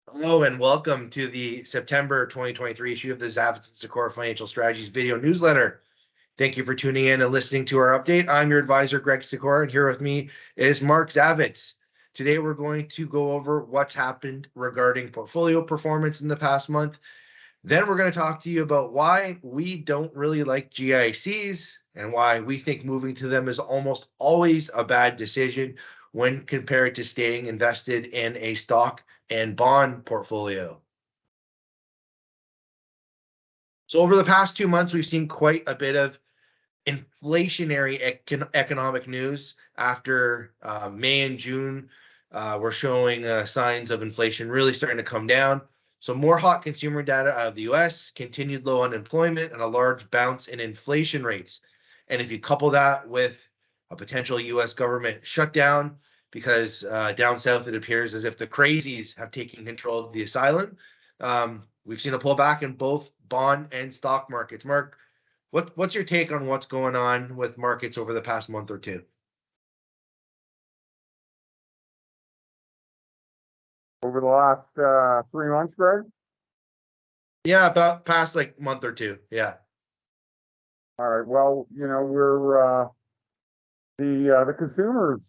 Hello and welcome to the September 2023 issue of the Zavitz and Sykora Financial Strategies video newsletter. Thank you for tuning in and listening to our update. I'm your advisor, Greg Sykora, and here with me is Mark Zavitz. Today, we're going to go over what's happened regarding portfolio performance in the past month. Then we're going to talk to you about why we don't really like GICs and why we think moving to them is almost always a bad decision when compared to staying invested in a stock and bond portfolio. So over the past 2 months, we've seen quite a bit of inflationary economic news after May and June were showing signs of inflation really starting to come down. So more hot consumer data out of the US, continued low unemployment, and a large bounce in inflation rates. And if you couple that with a potential US government shutdown, because down south it appears as if the crazies have taken control of the asylum, we've seen a pullback in both bond and stock markets. Mark, what's your take on what's going on with markets over the past month or two? Over the last 3 months, Greg? Yeah, about past like month or two. Yeah. All right. Well, we're the consumer's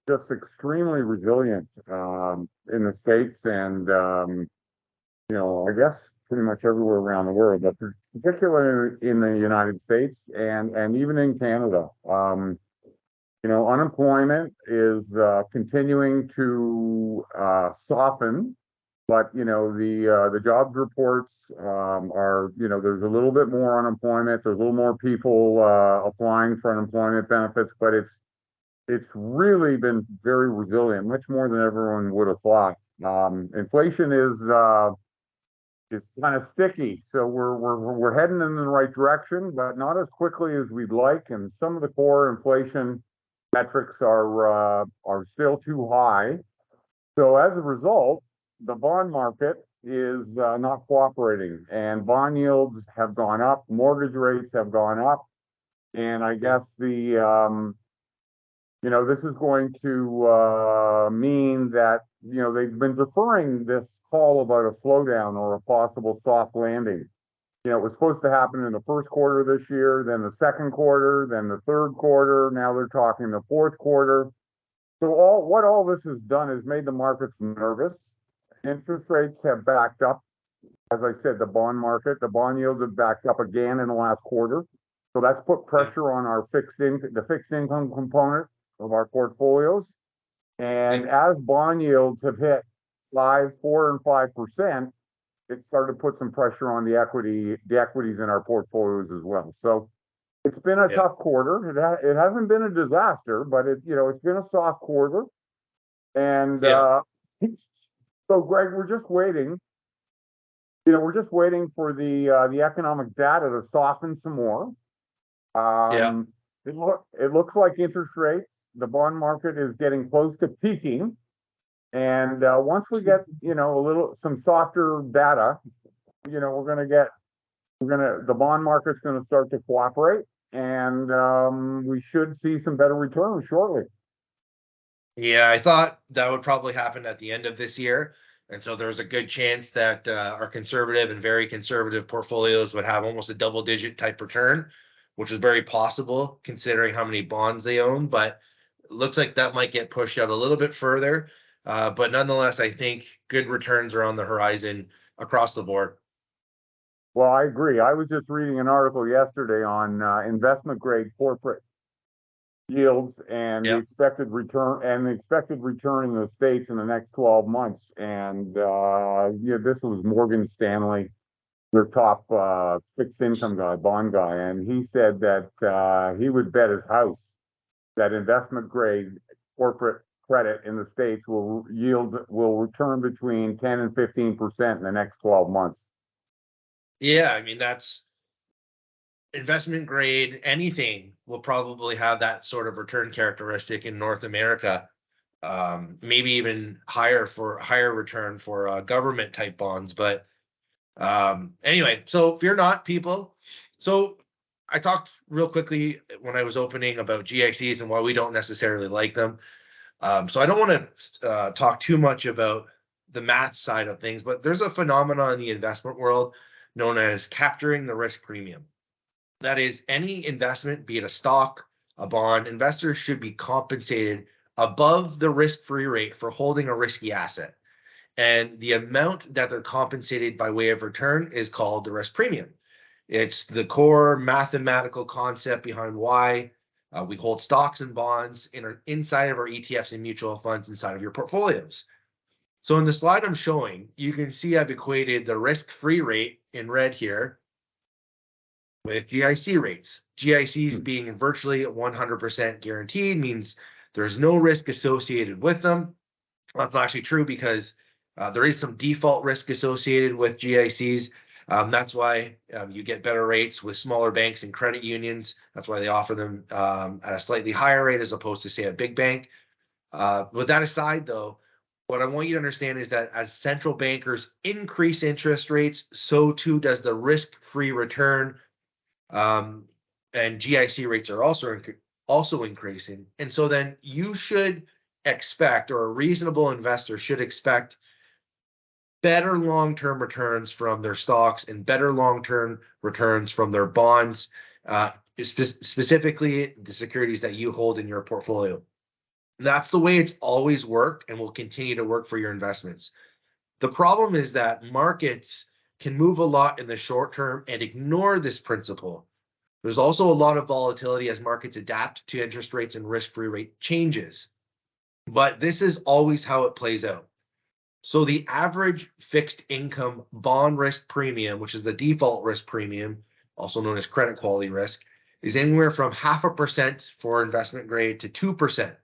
just extremely resilient in the States and I guess pretty much everywhere around the world, but particularly in the United States and even in Canada. Unemployment is continuing to soften, but the jobs reports are there's a little bit more unemployment. There's a little more people applying for unemployment benefits, but it's really been very resilient, much more than everyone would have thought. Inflation is kind of sticky, so we're heading in the right direction, but not as quickly as we'd like, and some of the core inflation metrics are still too high. So as a result, the bond market is not cooperating, and bond yields have gone up, mortgage rates have gone up, and I guess this is going to mean that they've been deferring this call about a slowdown or a possible soft landing. It was supposed to happen in the first quarter this year, then the second quarter, then the third quarter. Now they're talking the fourth quarter. So all this has done is made the markets nervous. Interest rates have backed up. As I said, the bond yields have backed up again in the last quarter. So that's put pressure on our the fixed income component of our portfolios. And as bond yields have hit 4 and 5%, it started to put some pressure on the equities in our portfolios as well. So it's been a tough quarter. It hasn't been a disaster, but it's been a soft quarter. And so Greg, we're just waiting. We're just waiting for the economic data to soften some more. It looks like interest rates, the bond market is getting close to peaking. And once we get some softer data, the bond market's going to start to cooperate, and we should see some better returns shortly. Yeah, I thought that would probably happen at the end of this year. And so there's a good chance that our conservative and very conservative portfolios would have almost a double-digit type return, which is very possible considering how many bonds they own. But it looks like that might get pushed out a little bit further. But nonetheless, I think good returns are on the horizon across the board. Well, I agree. I was just reading an article yesterday on investment grade corporate yields and the expected return in the States in the next 12 months. And this was Morgan Stanley, their top fixed income guy, bond guy, and he said that he would bet his house that investment grade corporate credit in the States will return between 10 and 15% in the next 12 months. Yeah, I mean, that's investment grade. Anything will probably have that sort of return characteristic in North America. Maybe even higher return for government type bonds. But anyway, so fear not, people. So I talked real quickly when I was opening about GICs and why we don't necessarily like them. So I don't want to talk too much about the math side of things, but there's a phenomenon in the investment world known as capturing the risk premium. That is, any investment, be it a stock, a bond, investors should be compensated above the risk-free rate for holding a risky asset. And the amount that they're compensated by way of return is called the risk premium. It's the core mathematical concept behind why we hold stocks and bonds inside of our ETFs and mutual funds inside of your portfolios. So in the slide I'm showing, you can see I've equated the risk-free rate in red here with GIC rates. GICs being virtually 100% guaranteed means there's no risk associated with them. That's not actually true because there is some default risk associated with GICs. That's why you get better rates with smaller banks and credit unions. That's why they offer them at a slightly higher rate as opposed to, say, a big bank. With that aside, though, what I want you to understand is that as central bankers increase interest rates, so too does the risk-free return. And GIC rates are also increasing. And so then you should expect, or a reasonable investor should expect, better long-term returns from their stocks and better long-term returns from their bonds, specifically the securities that you hold in your portfolio. That's the way it's always worked and will continue to work for your investments. The problem is that markets can move a lot in the short term and ignore this principle. There's also a lot of volatility as markets adapt to interest rates and risk-free rate changes. But this is always how it plays out. So the average fixed income bond risk premium, which is the default risk premium, also known as credit quality risk, is anywhere from 0.5% for investment grade to 2%.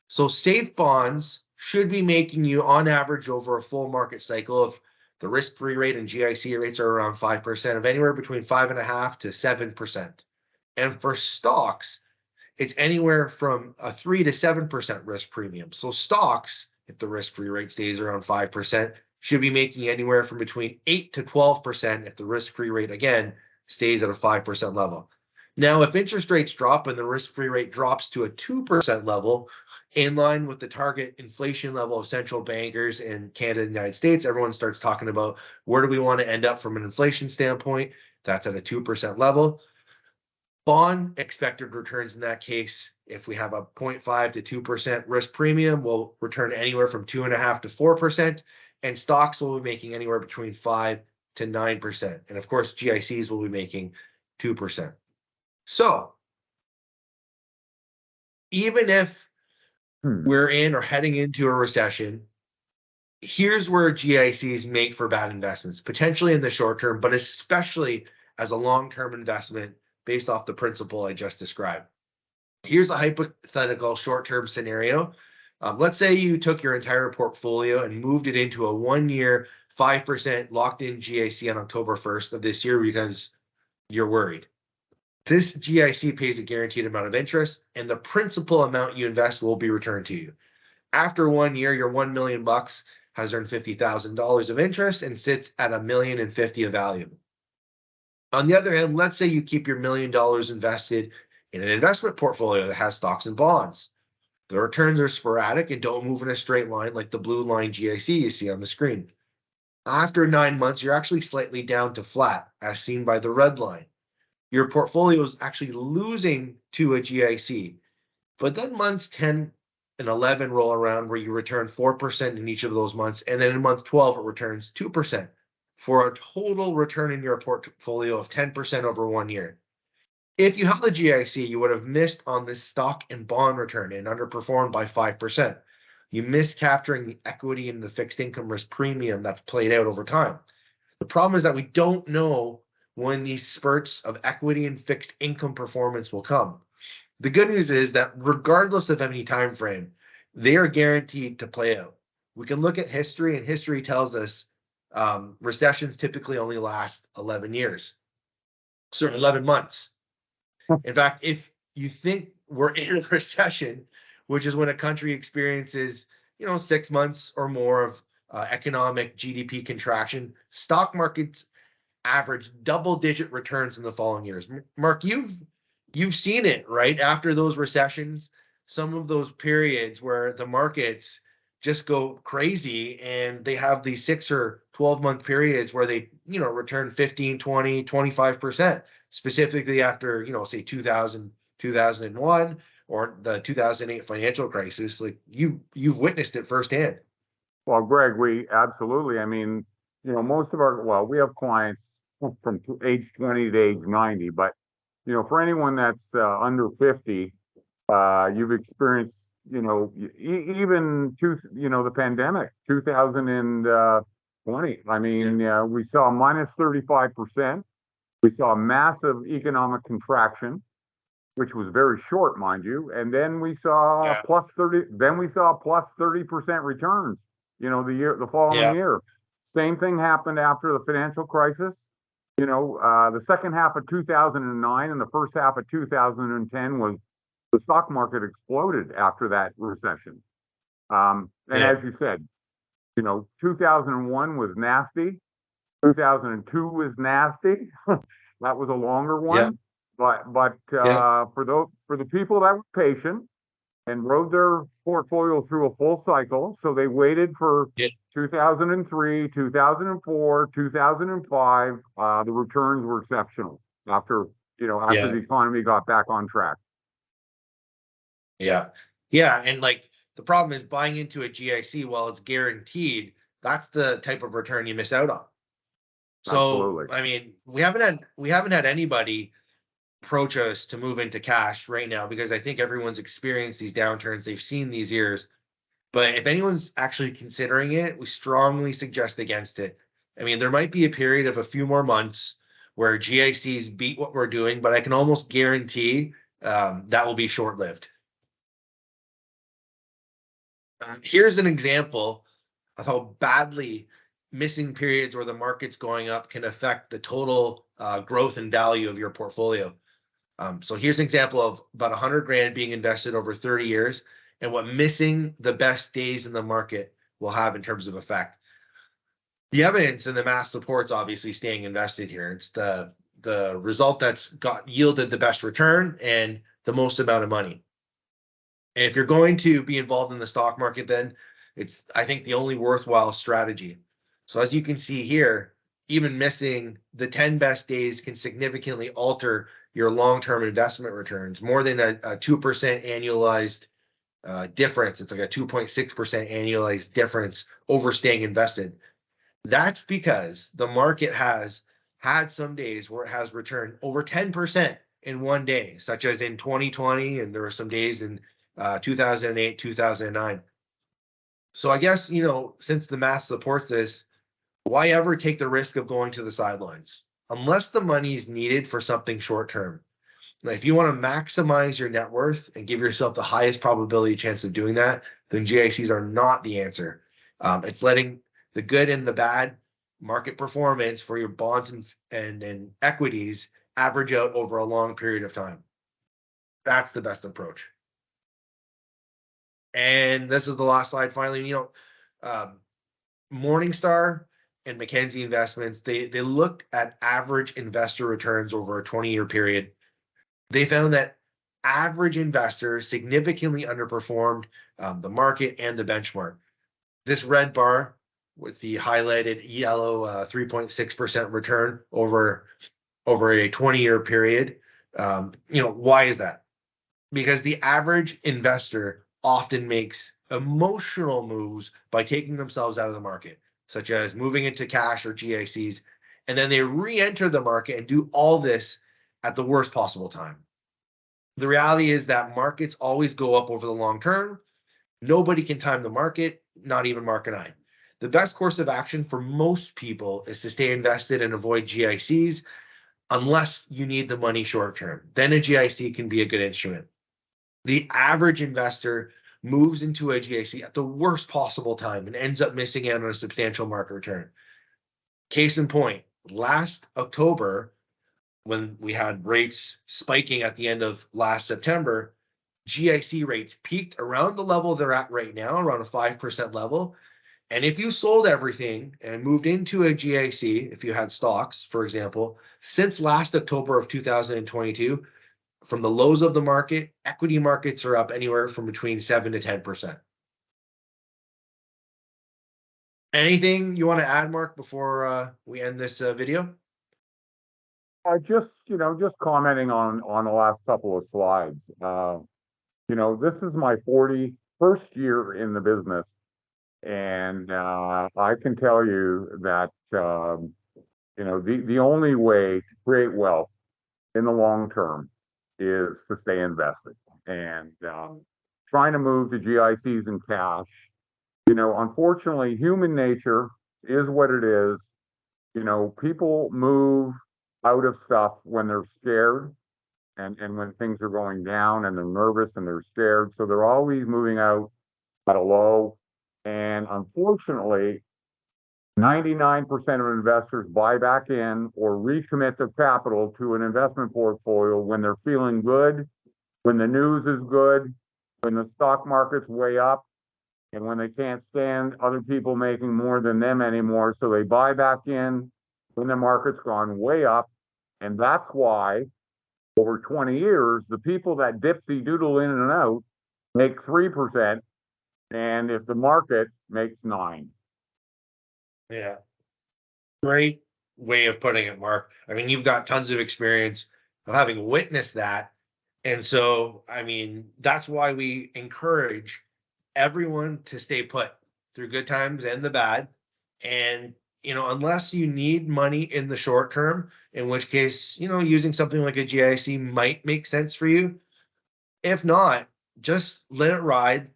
So safe bonds should be making you, on average, over a full market cycle, if the risk-free rate and GIC rates are around 5%, of anywhere between 5.5% to 7%. And for stocks, it's anywhere from a 3 to 7% risk premium. So stocks, if the risk-free rate stays around 5%, should be making anywhere from between 8 to 12% if the risk-free rate, again, stays at a 5% level. Now, if interest rates drop and the risk-free rate drops to a 2% level, in line with the target inflation level of central bankers in Canada and the United States, everyone starts talking about where do we want to end up from an inflation standpoint. That's at a 2% level. Bond expected returns in that case, if we have a 0.5 to 2% risk premium, will return anywhere from 2.5 to 4%, and stocks will be making anywhere between 5 to 9%. And of course, GICs will be making 2%. So even if we're in or heading into a recession, here's where GICs make for bad investments, potentially in the short term, but especially as a long-term investment based off the principle I just described. Here's a hypothetical short-term scenario. Let's say you took your entire portfolio and moved it into a 1-year, 5% locked-in GIC on October 1st of this year because you're worried. This GIC pays a guaranteed amount of interest, and the principal amount you invest will be returned to you. After 1 year, your $1 million has earned $50,000 of interest and sits at $1,050,000 of value. On the other hand, let's say you keep your $1 million invested in an investment portfolio that has stocks and bonds. The returns are sporadic and don't move in a straight line like the blue line GIC you see on the screen. After 9 months, you're actually slightly down to flat, as seen by the red line. Your portfolio is actually losing to a GIC. But then months 10 and 11 roll around where you return 4% in each of those months. And then in month 12, it returns 2% for a total return in your portfolio of 10% over 1 year. If you held a GIC, you would have missed on this stock and bond return and underperformed by 5%. You missed capturing the equity and the fixed income risk premium that's played out over time. The problem is that we don't know when these spurts of equity and fixed income performance will come. The good news is that regardless of any time frame, they are guaranteed to play out. We can look at history, and history tells us recessions typically only last 11 years, so 11 months. In fact, if you think we're in a recession, which is when a country experiences, 6 months or more of economic GDP contraction, stock markets average double-digit returns in the following years. Mark, you've seen it, right? After those recessions, some of those periods where the markets just go crazy and they have these 6 or 12-month periods where they, return 15, 20, 25%, specifically after, say 2000, 2001, or the 2008 financial crisis. Like you've witnessed it firsthand. Well, Greg, we absolutely, I mean, most of we have clients from age 20 to age 90, but, for anyone that's under 50, you've experienced, even the pandemic, 2020. I mean, we saw minus 35%. We saw massive economic contraction, which was very short, mind you. And then we saw Yeah. plus 30, then we saw plus 30% returns, the following year. Same thing happened after the financial crisis. The second half of 2009 and the first half of 2010 was the stock market exploded after that recession. As you said, 2001 was nasty. 2002 was nasty. That was a longer one. But for the people that were patient and rode their portfolio through a full cycle, so they waited for 2003, 2004, 2005, the returns were exceptional after the economy got back on track. Yeah. And like the problem is buying into a GIC while it's guaranteed, that's the type of return you miss out on. So, absolutely. I mean, we haven't had anybody approach us to move into cash right now because I think everyone's experienced these downturns. They've seen these years. But if anyone's actually considering it, we strongly suggest against it. I mean, there might be a period of a few more months where GICs beat what we're doing, but I can almost guarantee that will be short-lived. Here's an example of how badly missing periods where the market's going up can affect the total growth and value of your portfolio. So here's an example of about 100 grand being invested over 30 years and what missing the best days in the market will have in terms of effect. The evidence and the math supports obviously staying invested here. It's the result that's yielded the best return and the most amount of money. And if you're going to be involved in the stock market, then it's, I think, the only worthwhile strategy. So as you can see here, even missing the 10 best days can significantly alter your long-term investment returns, more than a 2% annualized difference. It's like a 2.6% annualized difference over staying invested. That's because the market has had some days where it has returned over 10% in one day, such as in 2020, and there were some days in 2008, 2009. So I guess, since the math supports this, why ever take the risk of going to the sidelines? Unless the money is needed for something short term. Like if you want to maximize your net worth and give yourself the highest probability chance of doing that, then GICs are not the answer. It's letting the good and the bad market performance for your bonds and equities average out over a long period of time. That's the best approach. And this is the last slide finally. Morningstar and Mackenzie Investments, they looked at average investor returns over a 20-year period. They found that average investors significantly underperformed the market and the benchmark. This red bar with the highlighted yellow 3.6% return over a 20-year period. Why is that? Because the average investor often makes emotional moves by taking themselves out of the market, such as moving into cash or GICs, and then they re-enter the market and do all this at the worst possible time. The reality is that markets always go up over the long term. Nobody can time the market, not even Mark and I. The best course of action for most people is to stay invested and avoid GICs unless you need the money short term. Then a GIC can be a good instrument. The average investor moves into a GIC at the worst possible time and ends up missing out on a substantial market return. Case in point, last October, when we had rates spiking at the end of last September, GIC rates peaked around the level they're at right now, around a 5% level. And if you sold everything and moved into a GIC, if you had stocks, for example, since last October of 2022, from the lows of the market, equity markets are up anywhere from between 7 to 10%. Anything you want to add, Mark, before we end this video? Just commenting on the last couple of slides. This is my 41st year in the business, and I can tell you that the only way to create wealth in the long term is to stay invested. And trying to move to GICs and cash, unfortunately, human nature is what it is. People move out of stuff when they're scared and when things are going down and they're nervous and they're scared. So they're always moving out at a low. And unfortunately, 99% of investors buy back in or recommit their capital to an investment portfolio when they're feeling good, when the news is good, when the stock market's way up, and when they can't stand other people making more than them anymore. So they buy back in when the market's gone way up. And that's why over 20 years, the people that dipsy doodle in and out make 3%. And if the market makes 9%. Yeah. Great way of putting it, Mark. I mean, you've got tons of experience of having witnessed that. And so, I mean, that's why we encourage everyone to stay put through good times and the bad. And, unless you need money in the short term, in which case, using something like a GIC might make sense for you. If not, just let it ride.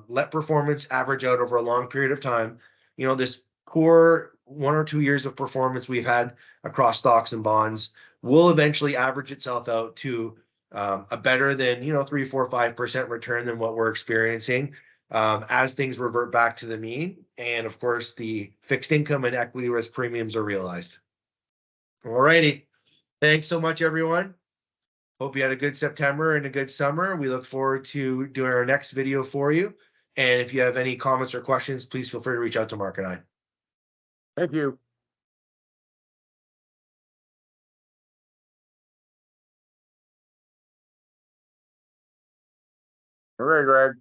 Let performance average out over a long period of time. This core 1 or 2 years of performance we've had across stocks and bonds will eventually average itself out to a better than 3, 4, 5% return than what we're experiencing as things revert back to the mean, and of course the fixed income and equity risk premiums are realized. All righty, thanks so much, everyone. Hope you had a good September and a good summer. We look forward to doing our next video for you. And if you have any comments or questions, please feel free to reach out to Mark and I. Thank you. All right, Greg.